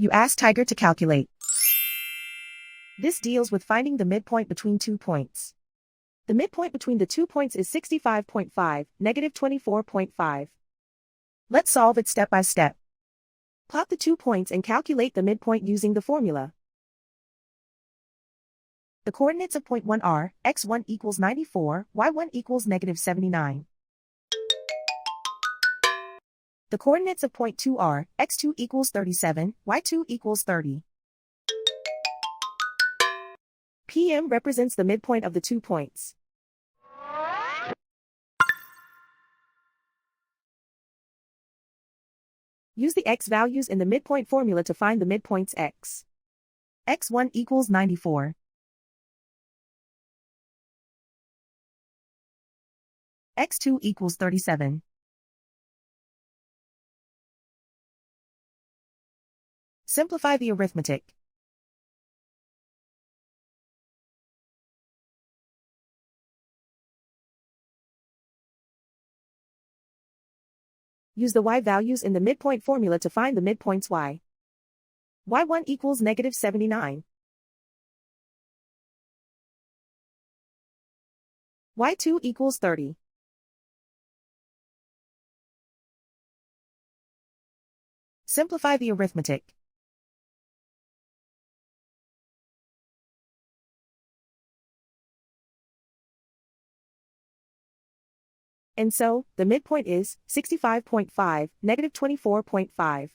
You ask Tiger to calculate. This deals with finding the midpoint between 2 points. The midpoint between the 2 points is 65.5, negative 24.5. Let's solve it step by step. Plot the 2 points and calculate the midpoint using the formula. The coordinates of point 1 are, x1 equals 94, y1 equals negative 79. The coordinates of point 2 are, x2 equals 37, y2 equals 30. PM represents the midpoint of the 2 points. Use the x values in the midpoint formula to find the midpoints x. x1 equals 94. x2 equals 37. Simplify the arithmetic. Use the y values in the midpoint formula to find the midpoints y. y1 equals negative 79. y2 equals 30. Simplify the arithmetic. And so, the midpoint is 65.5, negative 24.5.